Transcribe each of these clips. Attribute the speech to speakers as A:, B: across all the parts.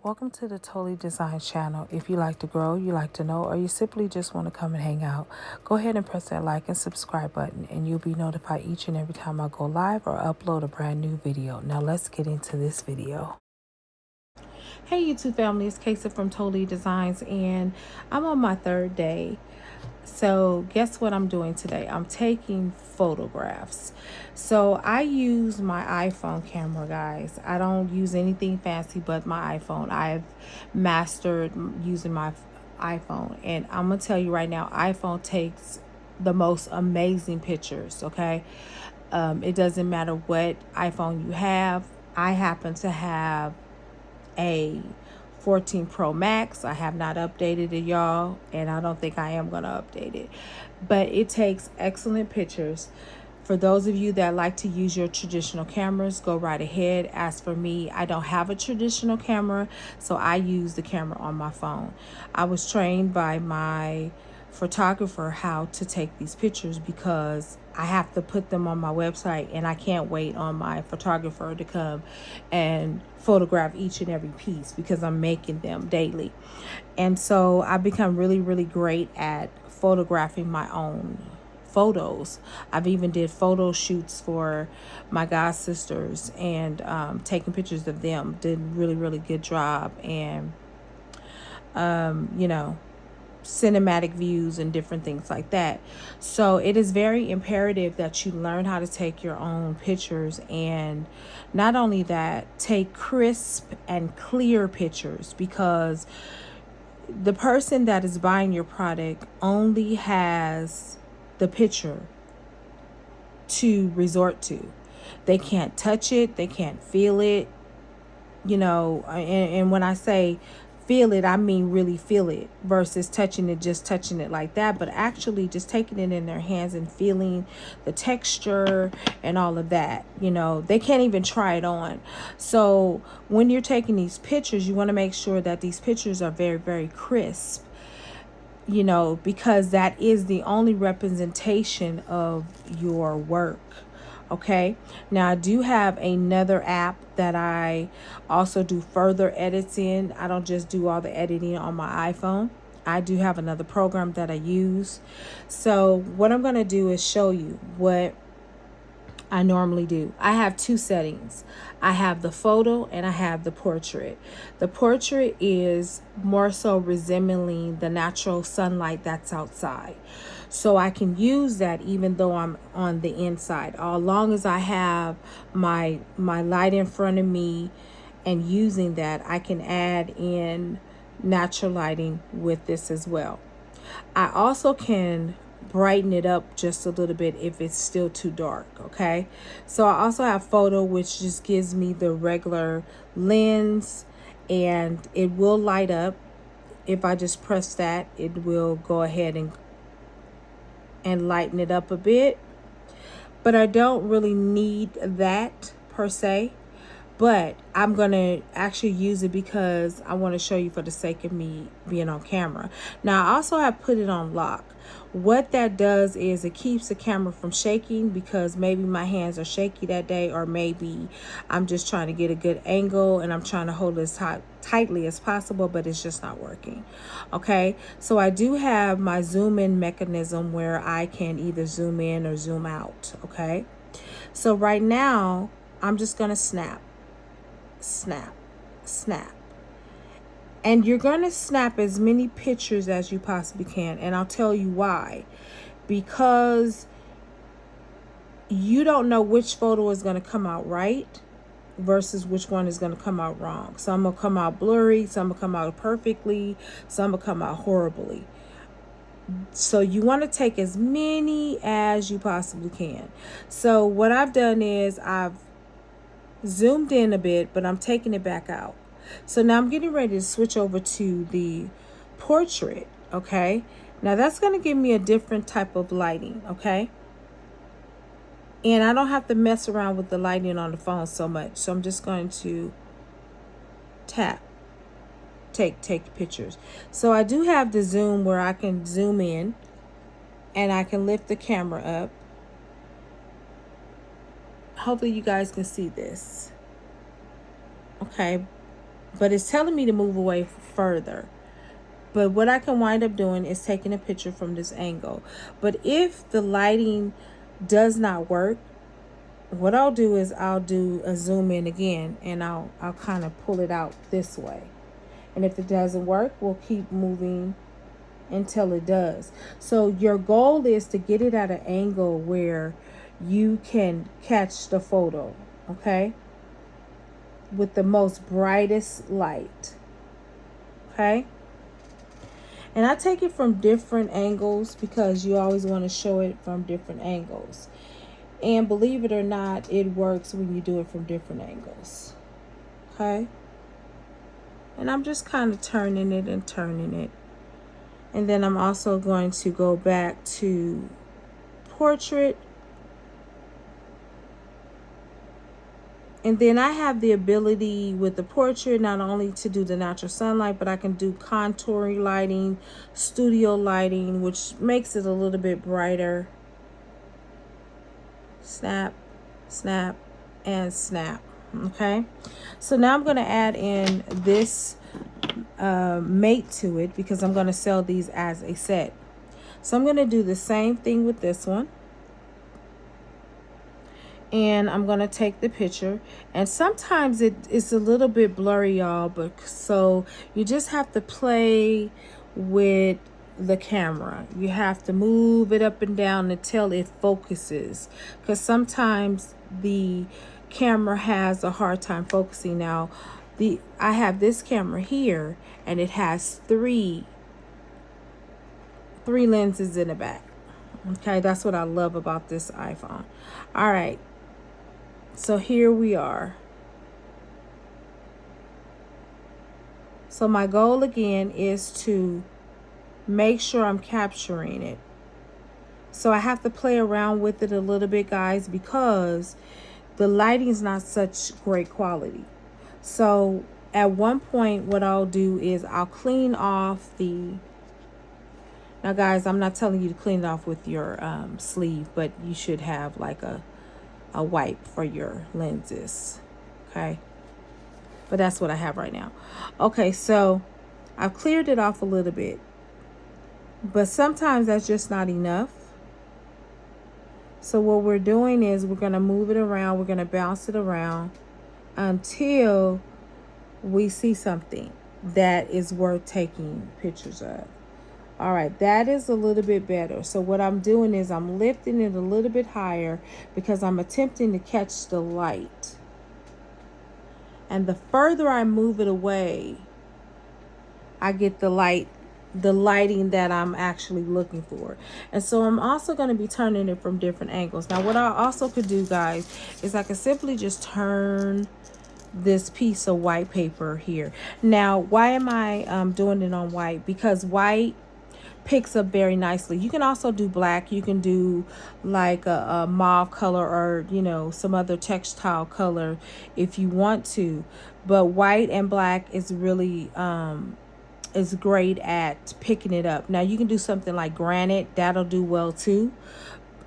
A: Welcome to the Totally Design channel. If you like to grow, you like to know, or you simply just want to come and hang out, go ahead and press that like and subscribe button and you'll be notified each and every time I go live or upload a brand new video. Now let's get into this video. Hey YouTube family, it's Casey from Totally Designs and I'm on my third day. So guess what I'm doing today? I'm taking photographs. So I use my iPhone camera, guys. I don't use anything fancy but my iPhone. I've mastered using my iPhone, and I'm gonna tell you right now, iPhone takes the most amazing pictures. Okay, it doesn't matter what iPhone you have. I happen to have a 14 Pro Max. I have not updated it, y'all, and I don't think I am going to update it. But it takes excellent pictures. For those of you that like to use your traditional cameras, go right ahead. As for me, I don't have a traditional camera, so I use the camera on my phone. I was trained by my photographer how to take these pictures because I have to put them on my website, and I can't wait on my photographer to come and photograph each and every piece because I'm making them daily. And so I've become really, really great at photographing my own photos. I've even did photo shoots for my god sisters and taking pictures of them. Did really, really good job. And cinematic views and different things like that. So it is very imperative that you learn how to take your own pictures, and not only that, take crisp and clear pictures, because the person that is buying your product only has the picture to resort to. They can't touch it, they can't feel it, and when I say feel it, I mean really feel it, versus touching it, just touching it like that, but actually just taking it in their hands and feeling the texture and all of that. They can't even try it on. So when you're taking these pictures, you want to make sure that these pictures are very, very crisp, because that is the only representation of your work. Okay, now I do have another app that I also do further edits in. I don't just do all the editing on my iPhone. I do have another program that I use. So what I'm going to do is show you what I normally do. I have two settings. I have the photo and I have the portrait. The portrait is more so resembling the natural sunlight that's outside. So I can use that even though I'm on the inside. As long as I have my light in front of me and using that, I can add in natural lighting with this as well. I also can brighten it up just a little bit if it's still too dark. Okay, so I also have photo, which just gives me the regular lens, and it will light up. If I just press that, it will go ahead and lighten it up a bit, but I don't really need that per se. But I'm going to actually use it because I want to show you for the sake of me being on camera. Now, I also have put it on lock. What that does is it keeps the camera from shaking, because maybe my hands are shaky that day, or maybe I'm just trying to get a good angle and I'm trying to hold it as tightly as possible, but it's just not working. Okay, so I do have my zoom in mechanism where I can either zoom in or zoom out. Okay, so right now I'm just going to snap, and you're going to snap as many pictures as you possibly can, and I'll tell you why. Because you don't know which photo is going to come out right versus which one is going to come out wrong. Some will come out blurry, some will come out perfectly, some will come out horribly. So you want to take as many as you possibly can. So what I've done is I've zoomed in a bit, but I'm taking it back out. So now I'm getting ready to switch over to the portrait. Okay, now that's going to give me a different type of lighting. Okay, and I don't have to mess around with the lighting on the phone so much, so I'm just going to tap, take pictures. So I do have the zoom where I can zoom in and I can lift the camera up. Hopefully you guys can see this. Okay, but it's telling me to move away further. But what I can wind up doing is taking a picture from this angle. But if the lighting does not work, what I'll do is I'll do a zoom in again, and I'll kind of pull it out this way. And if it doesn't work, we'll keep moving until it does. So your goal is to get it at an angle where you can catch the photo, okay? With the most brightest light, okay? And I take it from different angles because you always want to show it from different angles. And believe it or not, it works when you do it from different angles, okay? And I'm just kind of turning it and turning it. And then I'm also going to go back to portrait. And then I have the ability with the portrait not only to do the natural sunlight, but I can do contouring lighting, studio lighting, which makes it a little bit brighter. Snap, snap, and snap. Okay. So now I'm going to add in this mate to it because I'm going to sell these as a set. So I'm going to do the same thing with this one. And I'm going to take the picture, and sometimes it's a little bit blurry, y'all, but so you just have to play with the camera. You have to move it up and down until it focuses, because sometimes the camera has a hard time focusing. Now I have this camera here, and it has three lenses in the back. Okay, that's what I love about this iPhone. All right. So here we are. So my goal again is to make sure I'm capturing it. So I have to play around with it a little bit, guys, because the lighting is not such great quality. So at one point, what I'll do is I'll clean off the... Now, guys, I'm not telling you to clean it off with your sleeve, but you should have like a wipe for your lenses, okay? But that's what I have right now. Okay, so I've cleared it off a little bit, but sometimes that's just not enough. So what we're doing is we're going to move it around. We're going to bounce it around until we see something that is worth taking pictures of. All right, that is a little bit better. So what I'm doing is I'm lifting it a little bit higher because I'm attempting to catch the light. And the further I move it away, I get the lighting that I'm actually looking for. And so I'm also going to be turning it from different angles. Now, what I also could do, guys, is I could simply just turn this piece of white paper here. Now, why am I doing it on white? Because white picks up very nicely. You can also do black. You can do like a mauve color, or you know, some other textile color if you want to, but white and black is really is great at picking it up. Now you can do something like granite, that'll do well too.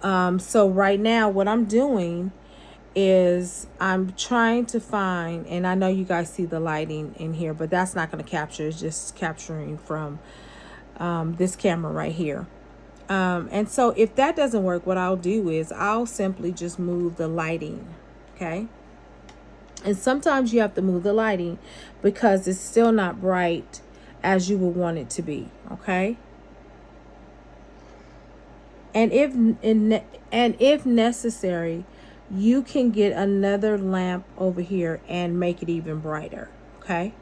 A: So right now what I'm doing is I'm trying to find, and I know you guys see the lighting in here, but that's not going to capture. It's just capturing from this camera right here. And so if that doesn't work, what I'll do is I'll simply just move the lighting. Okay. And sometimes you have to move the lighting because it's still not bright as you would want it to be. Okay. And if necessary, you can get another lamp over here and make it even brighter. Okay.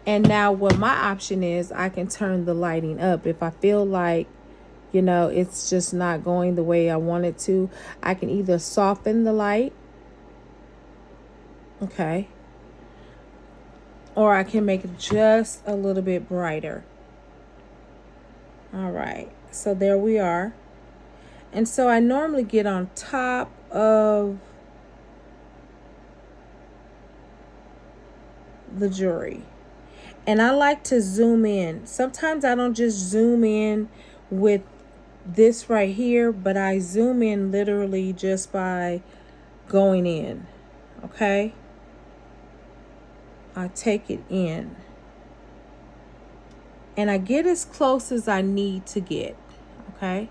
A: And now what my option is, I can turn the lighting up. If I feel like, you know, it's just not going the way I want it to, I can either soften the light, okay, or I can make it just a little bit brighter. All right, so there we are. And so I normally get on top of the jewelry. And I like to zoom in. Sometimes I don't just zoom in with this right here, but I zoom in literally just by going in. Okay. I take it in. And I get as close as I need to get. Okay.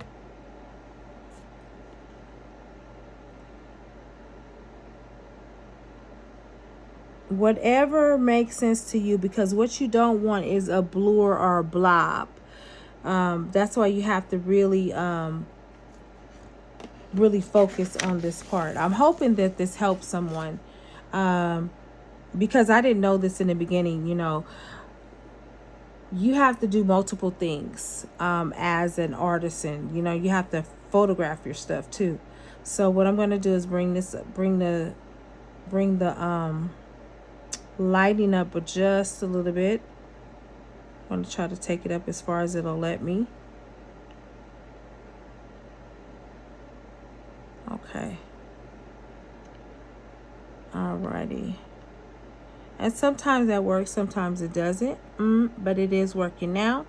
A: Whatever makes sense to you, because what you don't want is a blur or a blob. That's why you have to really really focus on this part. I'm hoping that this helps someone, because I didn't know this in the beginning. You know, you have to do multiple things as an artisan. You know, you have to photograph your stuff too. So what I'm going to do is bring the lighting up just a little bit. I'm going to try to take it up as far as it'll let me. Okay. Alrighty. And sometimes that works, sometimes it doesn't. But it is working now.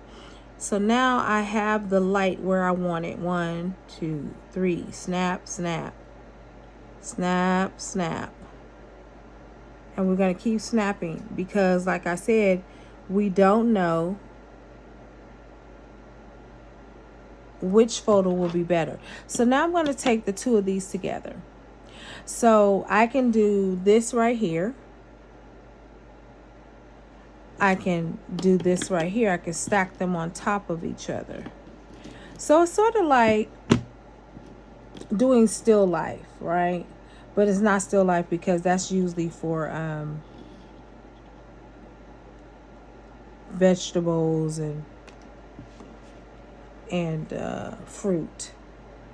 A: So now I have the light where I want it. 1, 2, 3. Snap, snap. Snap, snap. And we're going to keep snapping because, like I said, we don't know which photo will be better. So now I'm going to take the two of these together. So I can do this right here. I can do this right here. I can stack them on top of each other. So it's sort of like doing still life, right? But it's not still life because that's usually for vegetables and fruit.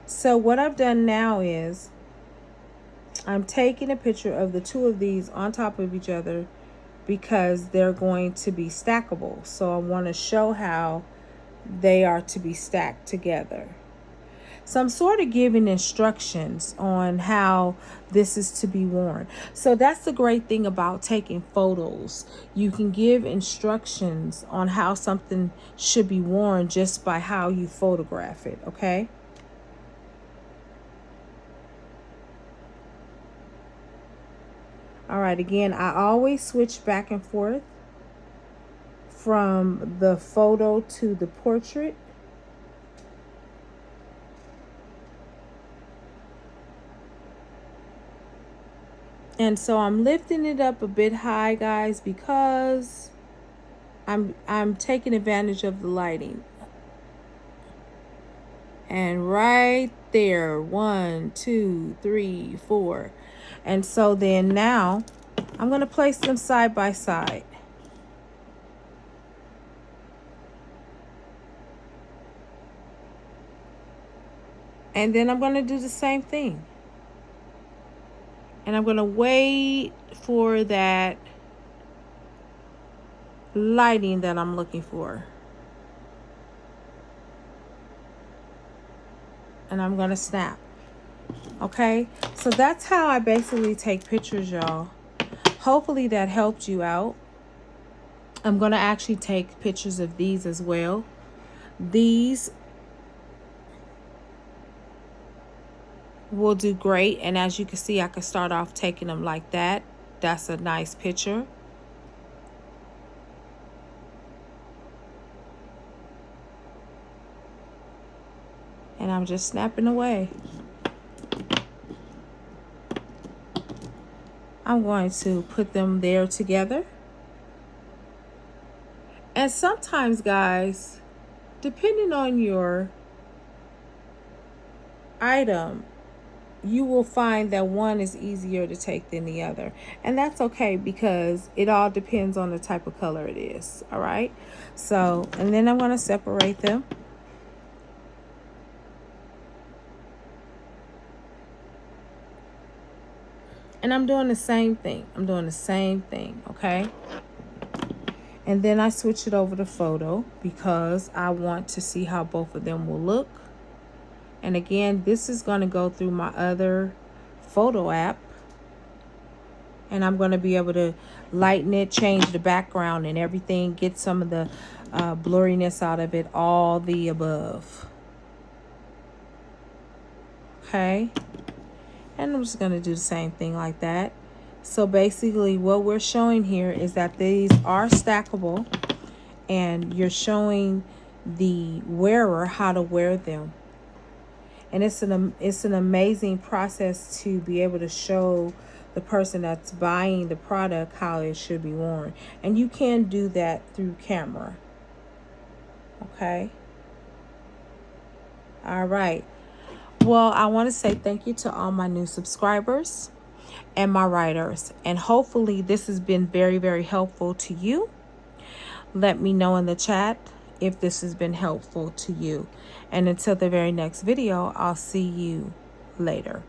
A: So what I've done now is I'm taking a picture of the two of these on top of each other because they're going to be stackable. So I want to show how they are to be stacked together. So I'm sort of giving instructions on how this is to be worn. So that's the great thing about taking photos. You can give instructions on how something should be worn just by how you photograph it, okay? All right, again, I always switch back and forth from the photo to the portrait. And so I'm lifting it up a bit high, guys, because I'm taking advantage of the lighting. And right there, 1, 2, 3, 4. And so then now I'm going to place them side by side. And then I'm going to do the same thing. And I'm going to wait for that lighting that I'm looking for. And I'm going to snap. Okay? So that's how I basically take pictures, y'all. Hopefully that helped you out. I'm going to actually take pictures of these as well. These will do great, and as you can see, I can start off taking them like that. That's a nice picture. And I'm just snapping away. I'm going to put them there together. And sometimes, guys, depending on your item, you will find that one is easier to take than the other. And that's okay because it all depends on the type of color it is. All right. So, and then I'm going to separate them. And I'm doing the same thing. Okay. And then I switch it over to photo because I want to see how both of them will look. And again, this is going to go through my other photo app. And I'm going to be able to lighten it, change the background and everything, get some of the blurriness out of it, all the above. Okay. And I'm just going to do the same thing like that. So basically what we're showing here is that these are stackable, and you're showing the wearer how to wear them. And it's an amazing process to be able to show the person that's buying the product how it should be worn. And you can do that through camera. Okay. All right. Well, I want to say thank you to all my new subscribers and my writers. And hopefully this has been very, very helpful to you. Let me know in the chat if this has been helpful to you. And until the very next video, I'll see you later.